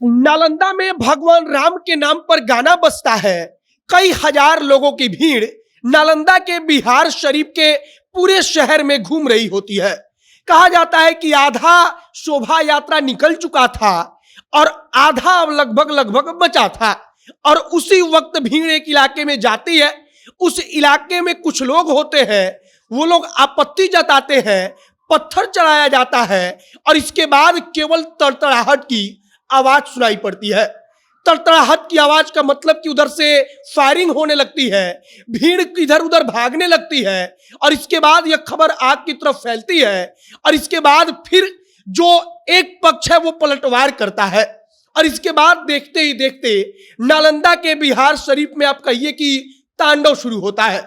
नालंदा में भगवान राम के नाम पर गाना बजता है। कई हजार लोगों की भीड़ नालंदा के बिहार शरीफ के पूरे शहर में घूम रही होती है। कहा जाता है कि आधा शोभा यात्रा निकल चुका था और आधा अब लगभग लगभग बचा था, और उसी वक्त भीड़ एक इलाके में जाती है। उस इलाके में कुछ लोग होते हैं, वो लोग आपत्ति जताते हैं, पत्थर चलाया जाता है और इसके बाद केवल तड़तड़ाहट की आवाज सुनाई पड़ती है। तड़तड़ाहट की आवाज का मतलब कि उधर से फायरिंग होने लगती है, भीड़ इधर उधर भागने लगती है और इसके बाद यह खबर आग की तरफ फैलती है और इसके बाद फिर जो एक पक्ष है वो पलटवार करता है और इसके बाद देखते ही देखते नालंदा के बिहार शरीफ में आप कहिए कि तांडव शुरू होता है।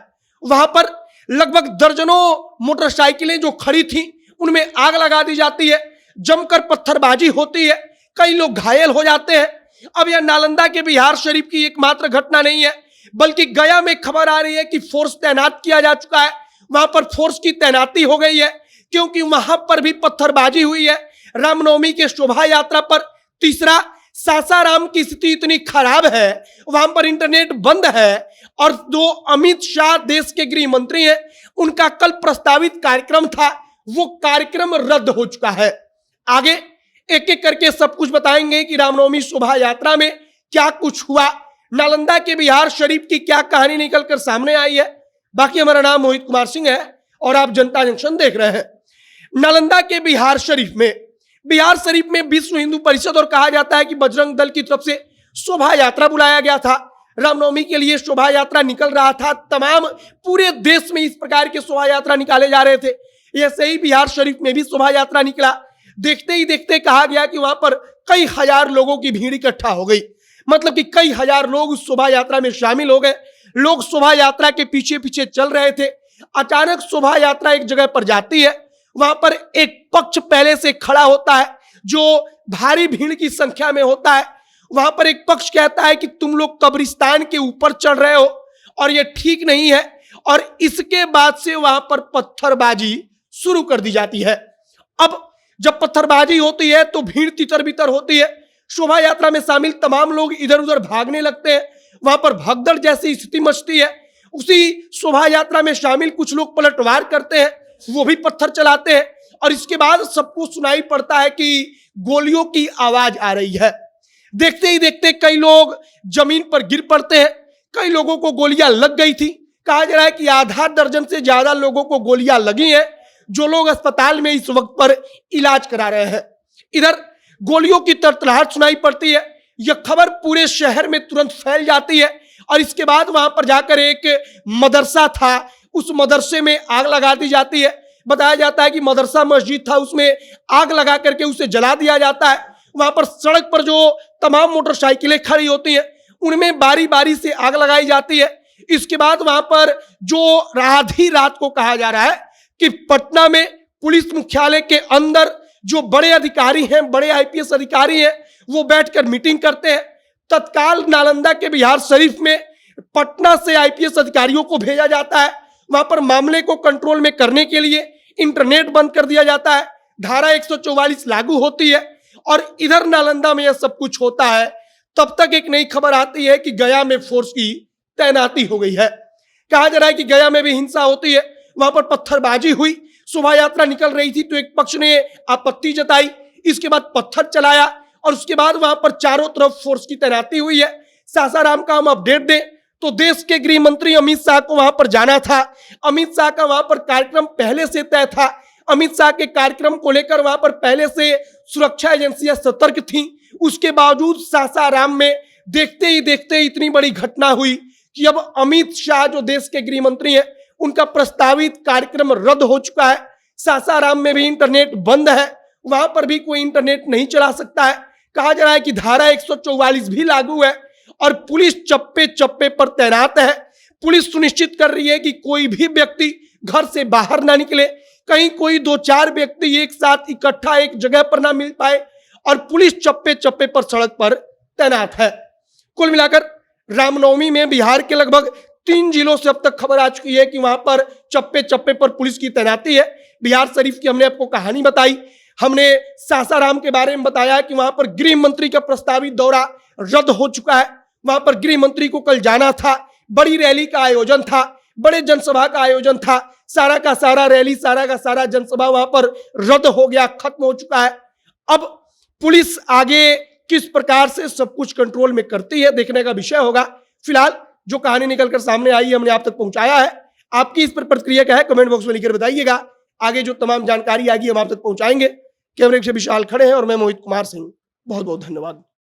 वहां पर लगभग दर्जनों मोटरसाइकिलें जो खड़ी थी उनमें आग लगा दी जाती है, जमकर पत्थरबाजी होती है, कई लोग घायल हो जाते हैं। अब यह नालंदा के बिहार शरीफ की एकमात्र घटना नहीं है, बल्कि गया में खबर आ रही है कि फोर्स तैनात किया जा चुका है। वहां पर फोर्स की तैनाती हो गई है क्योंकि वहां पर भी पत्थरबाजी हुई है रामनवमी के शोभा यात्रा पर। तीसरा, सासाराम की स्थिति इतनी खराब है, वहां पर इंटरनेट बंद है और जो अमित शाह देश के गृह मंत्री हैं, उनका कल प्रस्तावित कार्यक्रम था, वो कार्यक्रम रद्द हो चुका है। आगे एक एक करके सब कुछ बताएंगे कि रामनवमी शोभा यात्रा में क्या कुछ हुआ, नालंदा के बिहार शरीफ की क्या कहानी निकलकर सामने आई है। बाकी हमारा नाम मोहित कुमार सिंह है और आप जनता जंक्शन देख रहे हैं। नालंदा के बिहार शरीफ में विश्व हिंदू परिषद और कहा जाता है कि बजरंग दल की तरफ से शोभा यात्रा बुलाया गया था। रामनवमी के लिए शोभा यात्रा निकल रहा था, तमाम पूरे देश में इस प्रकार के शोभा यात्रा निकाले जा रहे थे। ऐसे ही बिहार शरीफ में भी शोभा यात्रा निकला। देखते ही देखते कहा गया कि वहां पर कई हजार लोगों की भीड़ इकट्ठा हो गई, मतलब कि कई हजार लोग उस शोभा यात्रा में शामिल हो गए। लोग शोभा यात्रा के पीछे पीछे चल रहे थे। अचानक शोभा यात्रा एक जगह पर जाती है, वहां पर एक पक्ष पहले से खड़ा होता है जो भारी भीड़ की संख्या में होता है। वहां पर एक पक्ष कहता है कि तुम लोग कब्रिस्तान के ऊपर चढ़ रहे हो और यह ठीक नहीं है, और इसके बाद से वहां पर पत्थरबाजी शुरू कर दी जाती है। अब जब पत्थरबाजी होती है तो भीड़ तितर बितर होती है, शोभा यात्रा में शामिल तमाम लोग इधर उधर भागने लगते हैं, वहां पर भगदड़ जैसी स्थिति मचती है। उसी शोभा यात्रा में शामिल कुछ लोग पलटवार करते हैं, वो भी पत्थर चलाते हैं और इसके बाद सबको सुनाई पड़ता है कि गोलियों की आवाज आ रही है। देखते ही देखते कई लोग जमीन पर गिर पड़ते हैं, कई लोगों को गोलियां लग गई थी। कहा जा रहा है कि आधा दर्जन से ज्यादा लोगों को गोलियां लगी हैं, जो लोग अस्पताल में इस वक्त पर इलाज करा रहे हैं। इधर गोलियों की तड़तड़ाहट सुनाई पड़ती है, यह खबर पूरे शहर में तुरंत फैल जाती है और इसके बाद वहां पर जाकर एक मदरसा था, उस मदरसे में आग लगा दी जाती है। बताया जाता है कि मदरसा मस्जिद था, उसमें आग लगा करके उसे जला दिया जाता है। वहां पर सड़क पर जो तमाम मोटरसाइकिलें खड़ी होती हैं उनमें बारी बारी से आग लगाई जाती है। इसके बाद वहां पर जो आधी रात को कहा जा रहा है कि पटना में पुलिस मुख्यालय के अंदर जो बड़े अधिकारी हैं, बड़े आईपीएस अधिकारी हैं, वो बैठकर मीटिंग करते हैं। तत्काल नालंदा के बिहार शरीफ में पटना से आईपीएस अधिकारियों को भेजा जाता है। वहां पर मामले को कंट्रोल में करने के लिए इंटरनेट बंद कर दिया जाता है, धारा 144 लागू होती है और इधर नालंदा में यह सब कुछ होता है। तब तक एक नई खबर आती है कि गया में फोर्स की तैनाती हो गई है। कहा जा रहा है कि गया में भी हिंसा होती है, वहां पर पत्थरबाजी हुई, शोभा यात्रा निकल रही थी तो एक पक्ष ने आपत्ति जताई, इसके बाद पत्थर चलाया और उसके बाद वहां पर चारों तरफ फोर्स की तैनाती हुई है। सासाराम का हम अपडेट दें तो देश के गृह मंत्री अमित शाह को वहां पर जाना था। अमित शाह का वहां पर कार्यक्रम पहले से तय था। अमित शाह के कार्यक्रम को लेकर वहां पर पहले से सुरक्षा एजेंसियां सतर्क थीं। उसके बावजूद सासाराम में देखते ही देखते इतनी बड़ी घटना हुई कि अब अमित शाह जो देश के गृह मंत्री हैं, उनका प्रस्तावित कार्यक्रम रद्द हो चुका है। सासाराम में भी इंटरनेट बंद है, वहां पर भी कोई इंटरनेट नहीं चला सकता है। कहा जा रहा है कि धारा 144 भी लागू है और पुलिस चप्पे चप्पे पर तैनात है। पुलिस सुनिश्चित कर रही है कि कोई भी व्यक्ति घर से बाहर ना निकले, कहीं कोई 2-4 व्यक्ति एक साथ इकट्ठा एक जगह पर ना मिल पाए, और पुलिस चप्पे चप्पे पर सड़क पर तैनात है। कुल मिलाकर रामनवमी में बिहार के लगभग 3 जिलों से अब तक खबर आ चुकी है कि वहां पर चप्पे चप्पे पर पुलिस की तैनाती है। बिहार शरीफ की हमने आपको कहानी बताई। हमने सासाराम के बारे में बताया कि वहां पर गृह मंत्री का प्रस्तावित दौरा रद्द हो चुका है। वहां पर गृह मंत्री को कल जाना था, बड़ी रैली का आयोजन था, बड़े जनसभा का आयोजन था, सारा का सारा रैली, सारा का सारा जनसभा वहां पर रद्द हो गया, खत्म हो चुका है। अब पुलिस आगे किस प्रकार से सब कुछ कंट्रोल में करती है देखने का विषय होगा। फिलहाल जो कहानी निकलकर सामने आई है हमने आप तक पहुंचाया है। आपकी इस पर प्रतिक्रिया क्या है कमेंट बॉक्स में लिखकर बताइएगा। आगे जो तमाम जानकारी आएगी हम आप तक पहुंचाएंगे। कैमरे से विशाल खड़े हैं और मैं मोहित कुमार सिंह। बहुत बहुत धन्यवाद।